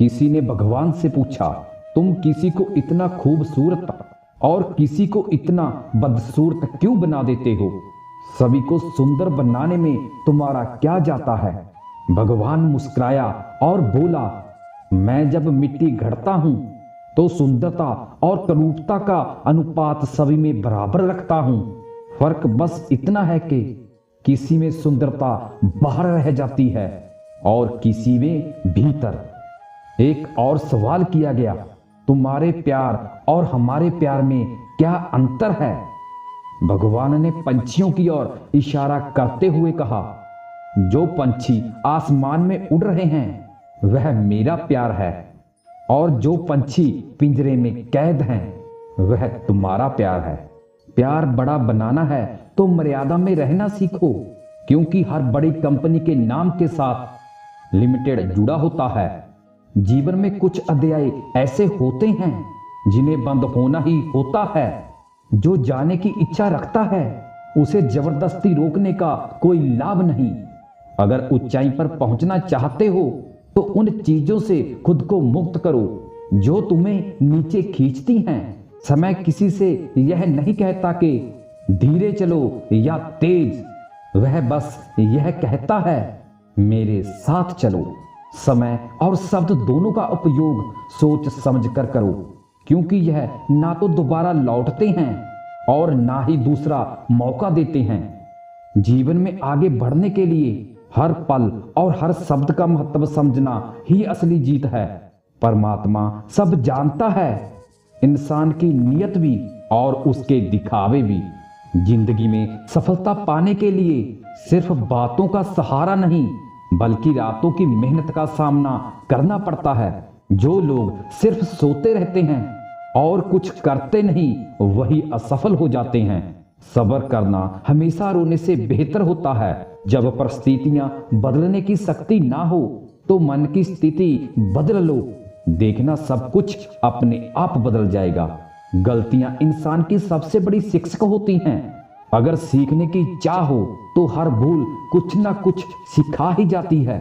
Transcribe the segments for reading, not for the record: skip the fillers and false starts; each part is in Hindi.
किसी ने भगवान से पूछा, तुम किसी को इतना खूबसूरत और किसी को इतना बदसूरत क्यों बना देते हो? सभी को सुंदर बनाने में तुम्हारा क्या जाता है? भगवान मुस्कुराया और बोला, मैं जब मिट्टी घड़ता हूं तो सुंदरता और करूपता का अनुपात सभी में बराबर रखता हूं। फर्क बस इतना है कि किसी में सुंदरता बाहर रह जाती है और किसी में भीतर। एक और सवाल किया गया, तुम्हारे प्यार और हमारे प्यार में क्या अंतर है? भगवान ने पंछियों की ओर इशारा करते हुए कहा, जो पंछी आसमान में उड़ रहे हैं वह मेरा प्यार है, और जो पंछी पिंजरे में कैद हैं वह तुम्हारा प्यार है। प्यार बड़ा बनाना है तो मर्यादा में रहना सीखो, क्योंकि हर बड़ी कंपनी के नाम के साथ लिमिटेड जुड़ा होता है। जीवन में कुछ अध्याय ऐसे होते हैं जिन्हें बंद होना ही होता है। जो जाने की इच्छा रखता है उसे जबरदस्ती रोकने का कोई लाभ नहीं। अगर ऊंचाई पर पहुंचना चाहते हो तो उन चीजों से खुद को मुक्त करो जो तुम्हें नीचे खींचती हैं। समय किसी से यह नहीं कहता कि धीरे चलो या तेज, वह बस यह कहता है मेरे साथ चलो। समय और शब्द दोनों का उपयोग सोच समझ कर करो, क्योंकि यह ना तो दोबारा लौटते हैं और ना ही दूसरा मौका देते हैं। जीवन में आगे बढ़ने के लिए हर पल और हर शब्द का महत्व समझना ही असली जीत है। परमात्मा सब जानता है, इंसान की नीयत भी और उसके दिखावे भी। जिंदगी में सफलता पाने के लिए सिर्फ बातों का सहारा नहीं बल्कि रातों की मेहनत का सामना करना पड़ता है। जो लोग सिर्फ सोते रहते हैं और कुछ करते नहीं वही असफल हो जाते हैं। सब्र करना हमेशा रोने से बेहतर होता है। जब परिस्थितियां बदलने की शक्ति ना हो तो मन की स्थिति बदल लो, देखना सब कुछ अपने आप बदल जाएगा। गलतियां इंसान की सबसे बड़ी शिक्षक होती हैं। अगर सीखने की चाह हो तो हर भूल कुछ ना कुछ सिखा ही जाती है।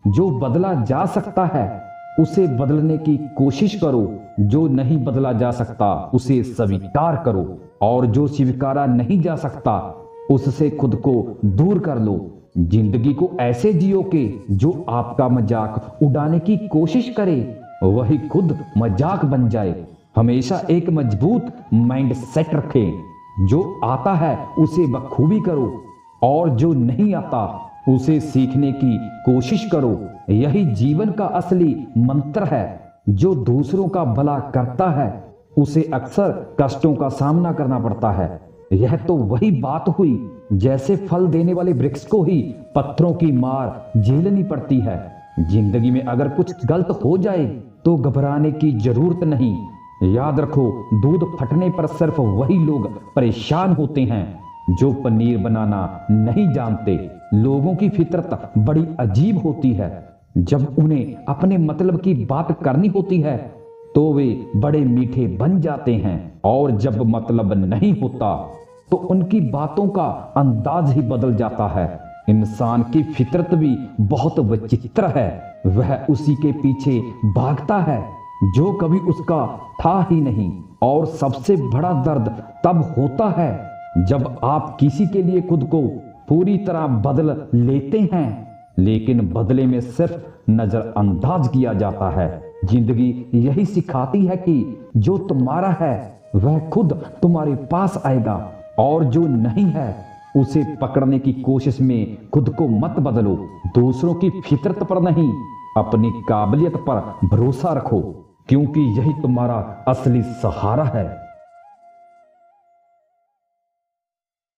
जो बदला जा सकता है उसे बदलने की कोशिश करो, जो नहीं बदला जा सकता उसे स्वीकार करो, और जो स्वीकारा नहीं जा सकता उससे खुद को दूर कर लो। जिंदगी को ऐसे जियो कि जो आपका मजाक उड़ाने की कोशिश करे वही खुद मजाक बन जाए। हमेशा एक मजबूत माइंड सेट रखें। जो आता है उसे बखूबी करो और जो नहीं आता उसे सीखने की कोशिश करो। यही जीवन का असली मंत्र है। जो दूसरों का भला करता है उसे अक्सर कष्टों का सामना करना पड़ता है। यह तो वही बात हुई जैसे फल देने वाले वृक्ष को ही पत्थरों की मार झेलनी पड़ती है। जिंदगी में अगर कुछ गलत हो जाए तो घबराने की जरूरत नहीं। याद रखो, दूध फटने पर सिर्फ वही लोग परेशान होते हैं जो पनीर बनाना नहीं जानते। लोगों की फितरत बड़ी अजीब होती है। जब उन्हें अपने मतलब की बात करनी होती है तो वे बड़े मीठे बन जाते हैं, और जब मतलब नहीं होता तो उनकी बातों का अंदाज ही बदल जाता है। इंसान की फितरत भी बहुत विचित्र है। वह उसी के पीछे भागता है जो कभी उसका था ही नहीं। और सबसे बड़ा दर्द तब होता है जब आप किसी के लिए खुद को पूरी तरह बदल लेते हैं, लेकिन बदले में सिर्फ नजरअंदाज किया जाता है। जिंदगी यही सिखाती है कि जो तुम्हारा है वह खुद तुम्हारे पास आएगा, और जो नहीं है उसे पकड़ने की कोशिश में खुद को मत बदलो। दूसरों की फितरत पर नहीं, अपनी काबिलियत पर भरोसा रखो, क्योंकि यही तुम्हारा असली सहारा है।